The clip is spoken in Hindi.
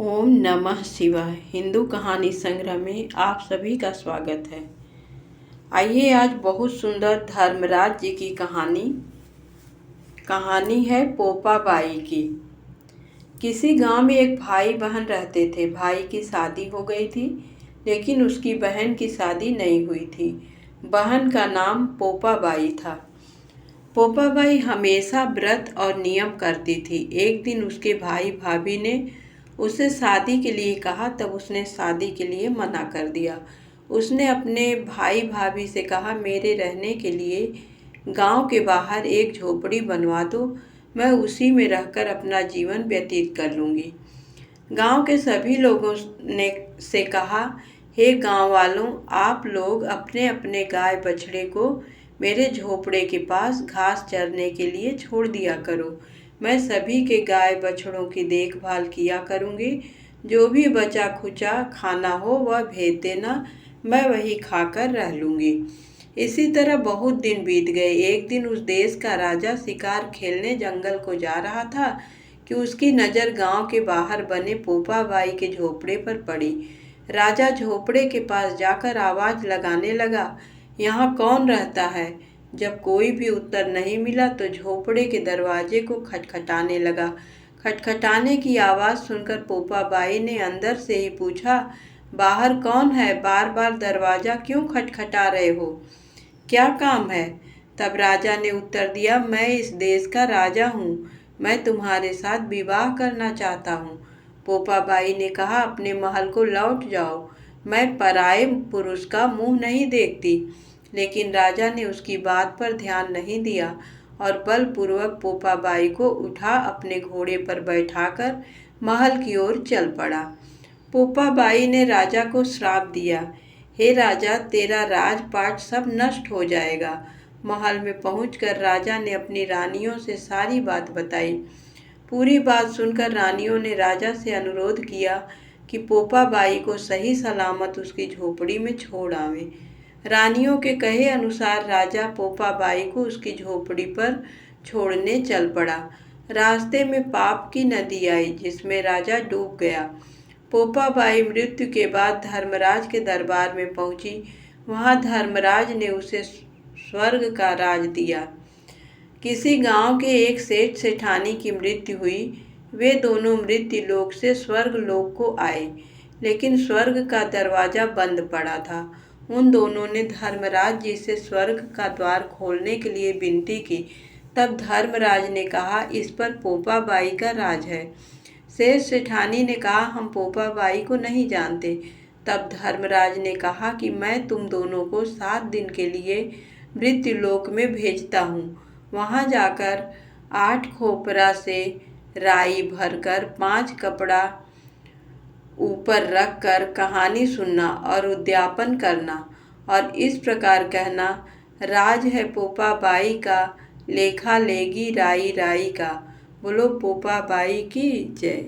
ओम नमः शिवाय। हिंदू कहानी संग्रह में आप सभी का स्वागत है। आइए आज बहुत सुंदर धर्मराज जी की कहानी है पोपाबाई की। किसी गांव में एक भाई बहन रहते थे। भाई की शादी हो गई थी, लेकिन उसकी बहन की शादी नहीं हुई थी। बहन का नाम पोपाबाई था। पोपाबाई हमेशा व्रत और नियम करती थी। एक दिन उसके भाई भाभी ने उसे शादी के लिए कहा, तब उसने शादी के लिए मना कर दिया। उसने अपने भाई भाभी से कहा, मेरे रहने के लिए गांव के बाहर एक झोपड़ी बनवा दो, मैं उसी में रहकर अपना जीवन व्यतीत कर लूँगी। गांव के सभी लोगों ने से कहा, हे गांव वालों, आप लोग अपने अपने गाय बछड़े को मेरे झोपड़े के पास घास चरने के लिए छोड़ दिया करो। मैं सभी के गाय बछड़ों की देखभाल किया करूँगी। जो भी बचा खुचा खाना हो वह भेज देना, मैं वही खाकर रह लूँगी। इसी तरह बहुत दिन बीत गए। एक दिन उस देश का राजा शिकार खेलने जंगल को जा रहा था कि उसकी नज़र गांव के बाहर बने पोपाबाई के झोपड़े पर पड़ी। राजा झोपड़े के पास जाकर आवाज़ लगाने लगा, यहाँ कौन रहता है? जब कोई भी उत्तर नहीं मिला तो झोपड़े के दरवाजे को खटखटाने लगा। खटखटाने की आवाज़ सुनकर पोपाबाई ने अंदर से ही पूछा, बाहर कौन है? बार बार दरवाज़ा क्यों खटखटा रहे हो? क्या काम है? तब राजा ने उत्तर दिया, मैं इस देश का राजा हूँ, मैं तुम्हारे साथ विवाह करना चाहता हूँ। पोपाबाई ने कहा, अपने महल को लौट जाओ, मैं पराये पुरुष का मुंह नहीं देखती। लेकिन राजा ने उसकी बात पर ध्यान नहीं दिया और बलपूर्वक पोपाबाई को उठा अपने घोड़े पर बैठाकर महल की ओर चल पड़ा। पोपाबाई ने राजा को श्राप दिया, हे राजा, तेरा राजपाट सब नष्ट हो जाएगा। महल में पहुंचकर राजा ने अपनी रानियों से सारी बात बताई। पूरी बात सुनकर रानियों ने राजा से अनुरोध किया कि पोपाबाई को सही सलामत उसकी झोपड़ी में छोड़ आवे। रानियों के कहे अनुसार राजा पोपाबाई को उसकी झोपड़ी पर छोड़ने चल पड़ा। रास्ते में पाप की नदी आई, जिसमें राजा डूब गया। पोपाबाई मृत्यु के बाद धर्मराज के दरबार में पहुंची। वहां धर्मराज ने उसे स्वर्ग का राज दिया। किसी गांव के एक सेठ सेठानी की मृत्यु हुई। वे दोनों मृत्यु लोक से स्वर्ग लोक को आए, लेकिन स्वर्ग का दरवाजा बंद पड़ा था। उन दोनों ने धर्मराज जी से स्वर्ग का द्वार खोलने के लिए विनती की। तब धर्मराज ने कहा, इस पर पोपाबाई का राज है। सेठ सेठानी ने कहा, हम पोपाबाई को नहीं जानते। तब धर्मराज ने कहा कि मैं तुम दोनों को 7 दिन के लिए मृत्युलोक में भेजता हूँ। वहाँ जाकर 8 खोपरा से राई भरकर 5 कपड़ा ऊपर रखकर कहानी सुनना और उद्यापन करना और इस प्रकार कहना, राज है पोपाबाई का, लेखा लेगी राई राई का। बोलो पोपाबाई की जय।